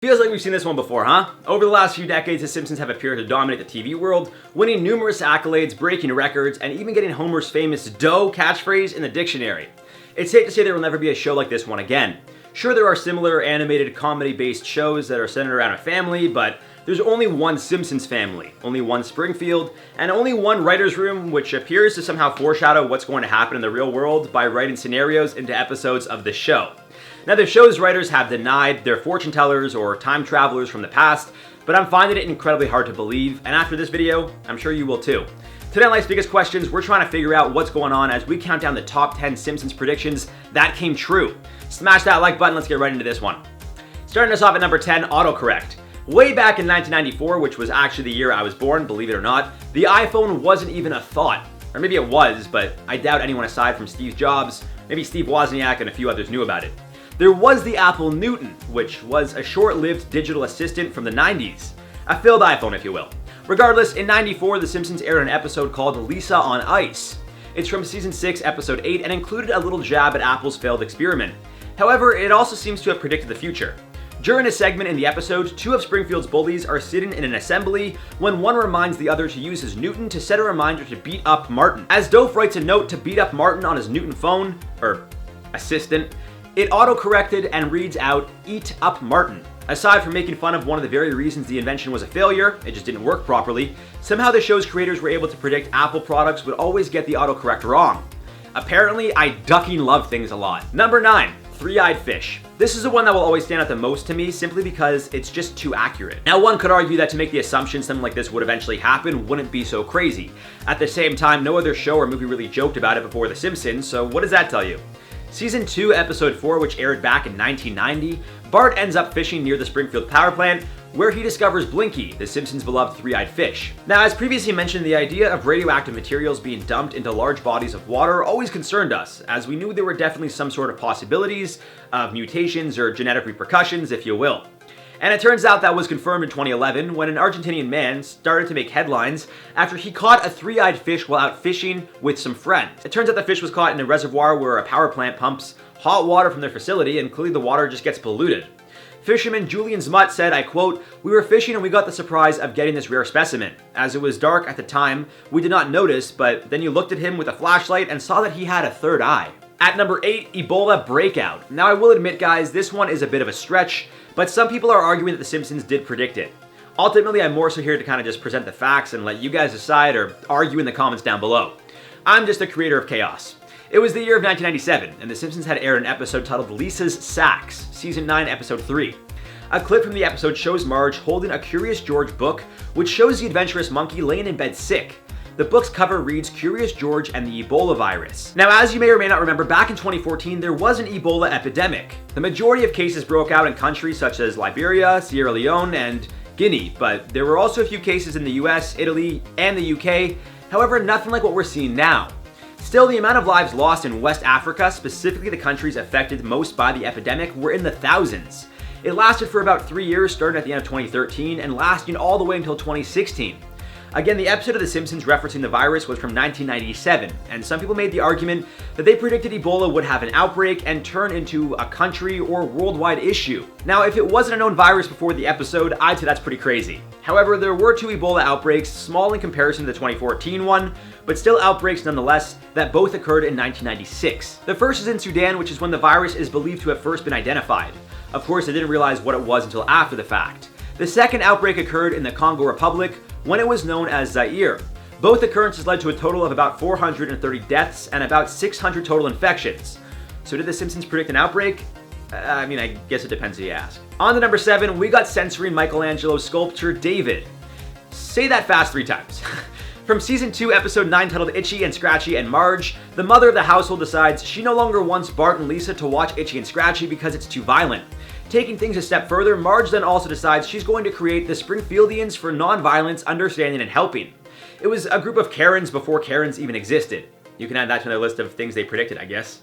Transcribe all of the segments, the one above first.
Feels like we've seen this one before, huh? Over the last few decades, The Simpsons have appeared to dominate the TV world, winning numerous accolades, breaking records, and even getting Homer's famous "dough" catchphrase in the dictionary. It's safe to say there will never be a show like this one again. Sure, there are similar animated comedy-based shows that are centered around a family, but there's only one Simpsons family, only one Springfield, and only one writer's room, which appears to somehow foreshadow what's going to happen in the real world by writing scenarios into episodes of the show. Now, the show's writers have denied they're fortune tellers or time travelers from the past, but I'm finding it incredibly hard to believe, and after this video, I'm sure you will too. Today on Life's Biggest Questions, we're trying to figure out what's going on as we count down the top 10 Simpsons predictions that came true. Smash that like button, let's get right into this one. Starting us off at number 10, autocorrect. Way back in 1994, which was actually the year I was born, believe it or not, the iPhone wasn't even a thought. Or maybe it was, but I doubt anyone aside from Steve Jobs, maybe Steve Wozniak and a few others knew about it. There was the Apple Newton, which was a short-lived digital assistant from the 90s. A failed iPhone, if you will. Regardless, in 94, The Simpsons aired an episode called Lisa on Ice. It's from season 6, episode 8, and included a little jab at Apple's failed experiment. However, it also seems to have predicted the future. During a segment in the episode, two of Springfield's bullies are sitting in an assembly when one reminds the other to use his Newton to set a reminder to beat up Martin. As Doof writes a note to beat up Martin on his Newton phone, or assistant, it auto-corrected and reads out, "Eat up Martin." Aside from making fun of one of the very reasons the invention was a failure, it just didn't work properly, somehow the show's creators were able to predict Apple products would always get the autocorrect wrong. Apparently, I ducking love things a lot. Number 9, three-eyed fish. This is the one that will always stand out the most to me simply because it's just too accurate. Now, one could argue that to make the assumption something like this would eventually happen wouldn't be so crazy. At the same time, no other show or movie really joked about it before The Simpsons, so what does that tell you? Season 2, episode 4, which aired back in 1990, Bart ends up fishing near the Springfield power plant, where he discovers Blinky, the Simpsons' beloved three-eyed fish. Now, as previously mentioned, the idea of radioactive materials being dumped into large bodies of water always concerned us, as we knew there were definitely some sort of possibilities of mutations or genetic repercussions, if you will. And it turns out that was confirmed in 2011 when an Argentinian man started to make headlines after he caught a three-eyed fish while out fishing with some friends. It turns out the fish was caught in a reservoir where a power plant pumps hot water from their facility, and clearly the water just gets polluted. Fisherman Julian Zmutt said, I quote, "We were fishing and we got the surprise of getting this rare specimen. As it was dark at the time, we did not notice, but then you looked at him with a flashlight and saw that he had a third eye." At number 8, Ebola breakout. Now, I will admit, guys, this one is a bit of a stretch, but some people are arguing that The Simpsons did predict it. Ultimately, I'm more so here to kind of just present the facts and let you guys decide or argue in the comments down below. I'm just a creator of chaos. It was the year of 1997, and The Simpsons had aired an episode titled Lisa's Sacks, season 9, episode 3. A clip from the episode shows Marge holding a Curious George book, which shows the adventurous monkey laying in bed sick. The book's cover reads Curious George and the Ebola virus. Now, as you may or may not remember, back in 2014, there was an Ebola epidemic. The majority of cases broke out in countries such as Liberia, Sierra Leone, and Guinea, but there were also a few cases in the US, Italy, and the UK. However, nothing like what we're seeing now. Still, the amount of lives lost in West Africa, specifically the countries affected most by the epidemic, were in the thousands. It lasted for about 3 years, starting at the end of 2013 and lasting all the way until 2016. Again, the episode of The Simpsons referencing the virus was from 1997, and some people made the argument that they predicted Ebola would have an outbreak and turn into a country or worldwide issue. Now, if it wasn't a known virus before the episode, I'd say that's pretty crazy. However, there were 2 Ebola outbreaks, small in comparison to the 2014 one, but still outbreaks nonetheless, that both occurred in 1996. The first is in Sudan, which is when the virus is believed to have first been identified. Of course, I didn't realize what it was until after the fact. The second outbreak occurred in the Congo Republic, when it was known as Zaire. Both occurrences led to a total of about 430 deaths and about 600 total infections. So did The Simpsons predict an outbreak? I mean, I guess it depends who you ask. On to number 7, we got censoring Michelangelo's sculpture, David. Say that fast 3 times. From season 2, episode 9, titled Itchy and Scratchy and Marge, the mother of the household decides she no longer wants Bart and Lisa to watch Itchy and Scratchy because it's too violent. Taking things a step further, Marge then also decides she's going to create the Springfieldians for Nonviolence, Understanding, and Helping. It was a group of Karens before Karens even existed. You can add that to their list of things they predicted, I guess.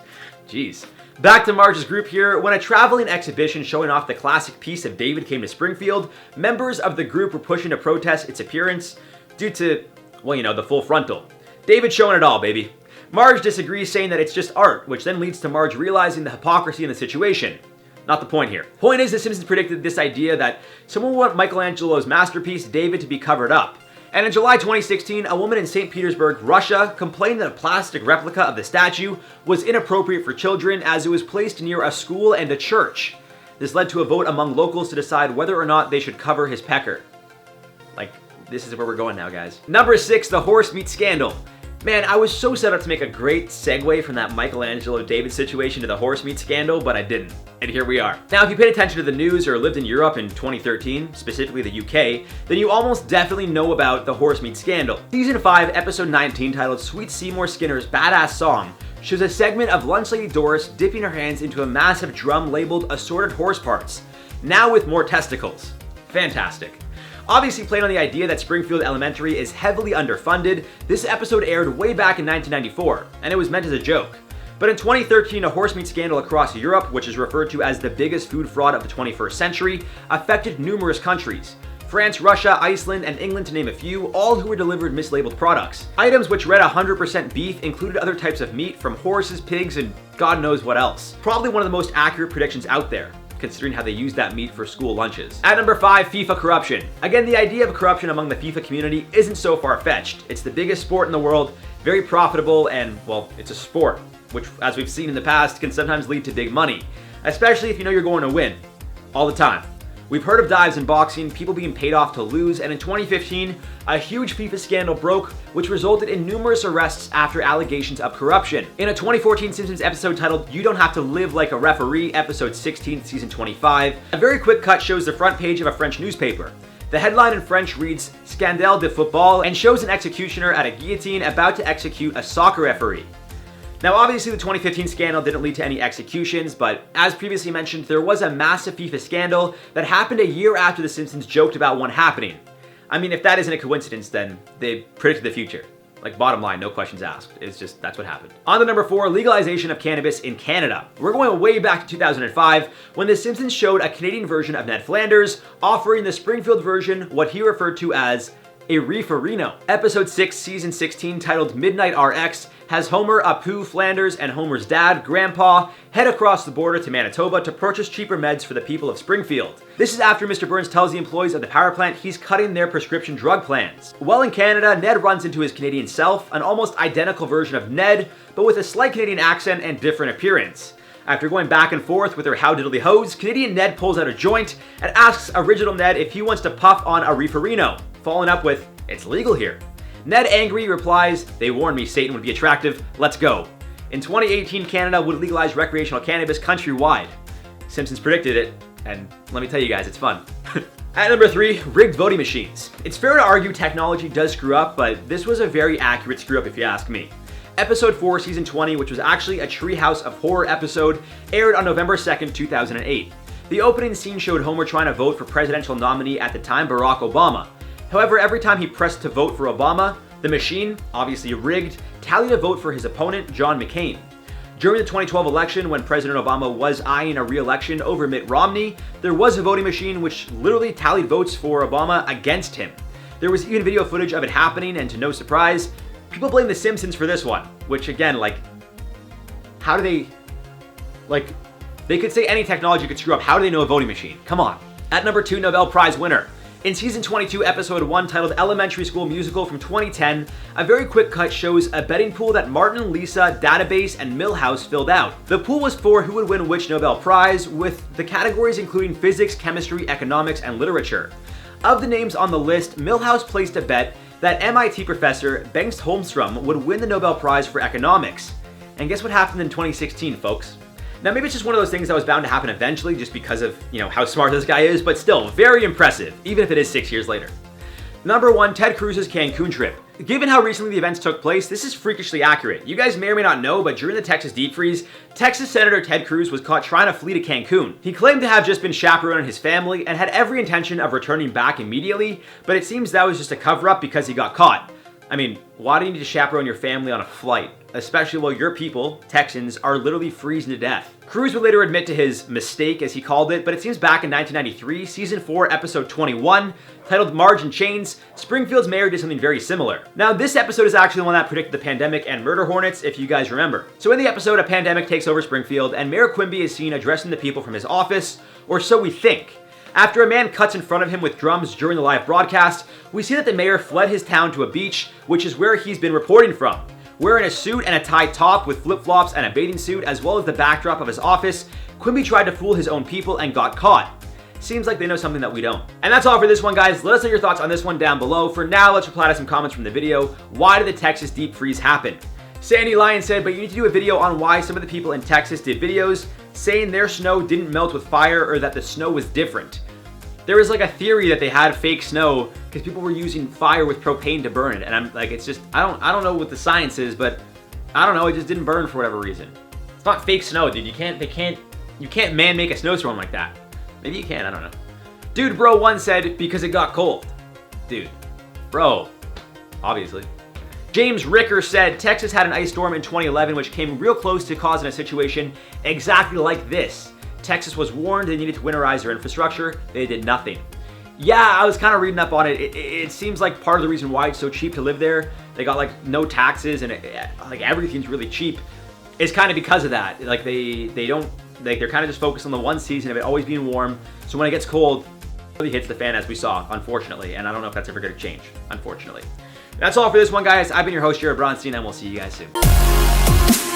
Jeez. Back to Marge's group here. When a traveling exhibition showing off the classic piece of David came to Springfield, members of the group were pushing to protest its appearance due to, well, you know, the full frontal. David showing it all, baby. Marge disagrees, saying that it's just art, which then leads to Marge realizing the hypocrisy in the situation. Not the point here. Point is, The Simpsons predicted this idea that someone would want Michelangelo's masterpiece, David, to be covered up. And in July 2016, a woman in St. Petersburg, Russia, complained that a plastic replica of the statue was inappropriate for children as it was placed near a school and a church. This led to a vote among locals to decide whether or not they should cover his pecker. Like, this is where we're going now, guys. Number 6, the horse meat scandal. Man, I was so set up to make a great segue from that Michelangelo David situation to the horse meat scandal, but I didn't. And here we are. Now, if you paid attention to the news or lived in Europe in 2013, specifically the UK, then you almost definitely know about the horse meat scandal. Season 5, episode 19, titled Sweet Seymour Skinner's Badass Song, shows a segment of lunch lady Doris dipping her hands into a massive drum labeled assorted horse parts, now with more testicles. Fantastic. Obviously playing on the idea that Springfield Elementary is heavily underfunded, this episode aired way back in 1994, and it was meant as a joke. But in 2013, a horse meat scandal across Europe, which is referred to as the biggest food fraud of the 21st century, affected numerous countries. France, Russia, Iceland, and England to name a few, all who were delivered mislabeled products. Items which read 100% beef included other types of meat from horses, pigs, and God knows what else. Probably one of the most accurate predictions out there, considering how they use that meat for school lunches. At number 5, FIFA corruption. Again, the idea of corruption among the FIFA community isn't so far-fetched. It's the biggest sport in the world, very profitable, and, well, it's a sport, which, as we've seen in the past, can sometimes lead to big money, especially if you know you're going to win. All the time. We've heard of dives in boxing, people being paid off to lose, and in 2015, a huge FIFA scandal broke, which resulted in numerous arrests after allegations of corruption. In a 2014 Simpsons episode titled You Don't Have to Live Like a Referee, episode 16, season 25, a very quick cut shows the front page of a French newspaper. The headline in French reads, Scandale de football, and shows an executioner at a guillotine about to execute a soccer referee. Now, obviously, the 2015 scandal didn't lead to any executions, but as previously mentioned, there was a massive FIFA scandal that happened a year after The Simpsons joked about one happening. I mean, if that isn't a coincidence, then they predicted the future. Like, bottom line, no questions asked. It's just, that's what happened. On to number 4, legalization of cannabis in Canada. We're going way back to 2005, when The Simpsons showed a Canadian version of Ned Flanders, offering the Springfield version what he referred to as a reeferino. Episode 6, season 16, titled Midnight RX, has Homer, Apu, Flanders, and Homer's dad, Grandpa, head across the border to Manitoba to purchase cheaper meds for the people of Springfield. This is after Mr. Burns tells the employees of the power plant he's cutting their prescription drug plans. While in Canada, Ned runs into his Canadian self, an almost identical version of Ned, but with a slight Canadian accent and different appearance. After going back and forth with their how-diddly-hoes, Canadian Ned pulls out a joint and asks original Ned if he wants to puff on a reeferino, following up with, "It's legal here." Ned, angry, replies, "They warned me Satan would be attractive, let's go." In 2018, Canada would legalize recreational cannabis countrywide. Simpsons predicted it, and let me tell you guys, it's fun. At number 3, rigged voting machines. It's fair to argue technology does screw up, but this was a very accurate screw up if you ask me. Episode 4, season 20, which was actually a Treehouse of Horror episode, aired on November 2nd, 2008. The opening scene showed Homer trying to vote for presidential nominee at the time, Barack Obama. However, every time he pressed to vote for Obama, the machine, obviously rigged, tallied a vote for his opponent, John McCain. During the 2012 election, when President Obama was eyeing a re-election over Mitt Romney, there was a voting machine which literally tallied votes for Obama against him. There was even video footage of it happening, and to no surprise, people blame The Simpsons for this one, which again, how do they, they could say any technology could screw up, how do they know a voting machine? Come on. At number 2, Nobel Prize winner. In season 22, episode 1, titled Elementary School Musical from 2010, a very quick cut shows a betting pool that Martin, Lisa, Database, and Milhouse filled out. The pool was for who would win which Nobel Prize, with the categories including physics, chemistry, economics, and literature. Of the names on the list, Milhouse placed a bet that MIT professor Bengt Holmstrom would win the Nobel Prize for economics. And guess what happened in 2016, folks? Now, maybe it's just one of those things that was bound to happen eventually just because of, how smart this guy is, but still, very impressive, even if it is 6 years later. Number 1, Ted Cruz's Cancun trip. Given how recently the events took place, this is freakishly accurate. You guys may or may not know, but during the Texas deep freeze, Texas Senator Ted Cruz was caught trying to flee to Cancun. He claimed to have just been chaperoning his family and had every intention of returning back immediately, but it seems that was just a cover-up because he got caught. I mean, why do you need to chaperone your family on a flight? especially while your people, Texans, are literally freezing to death. Cruz would later admit to his mistake, as he called it, but it seems back in 1993, Season 4, Episode 21, titled Marge and Chains, Springfield's mayor did something very similar. Now, this episode is actually the one that predicted the pandemic and murder hornets, if you guys remember. So in the episode, a pandemic takes over Springfield, and Mayor Quimby is seen addressing the people from his office, or so we think. After a man cuts in front of him with drums during the live broadcast, we see that the mayor fled his town to a beach, which is where he's been reporting from. Wearing a suit and a tie top with flip-flops and a bathing suit, as well as the backdrop of his office, Quimby tried to fool his own people and got caught. Seems like they know something that we don't. And that's all for this one, guys. Let us know your thoughts on this one down below. For now, let's reply to some comments from the video. Why did the Texas deep freeze happen? Sandy Lyon said, but you need to do a video on why some of the people in Texas did videos saying their snow didn't melt with fire or that the snow was different. There was like a theory that they had fake snow because people were using fire with propane to burn it, and I'm like, it's just, I don't know what the science is, but I don't know, it just didn't burn for whatever reason. It's not fake snow, dude. You can't man make a snowstorm like that. Maybe you can, I don't know. Dude Bro 1 said, because it got cold. Dude, bro, obviously. James Ricker said, Texas had an ice storm in 2011 which came real close to causing a situation exactly like this. Texas was warned they needed to winterize their infrastructure. They did nothing. Yeah, I was kind of reading up on it. It seems like part of the reason why it's so cheap to live there, they got like no taxes and like everything's really cheap, is kind of because of that. Like they're kind of just focused on the one season of it always being warm. So when it gets cold, it really hits the fan, as we saw, unfortunately. And I don't know if that's ever going to change, unfortunately. That's all for this one, guys. I've been your host, Jared Bronstein, and we'll see you guys soon.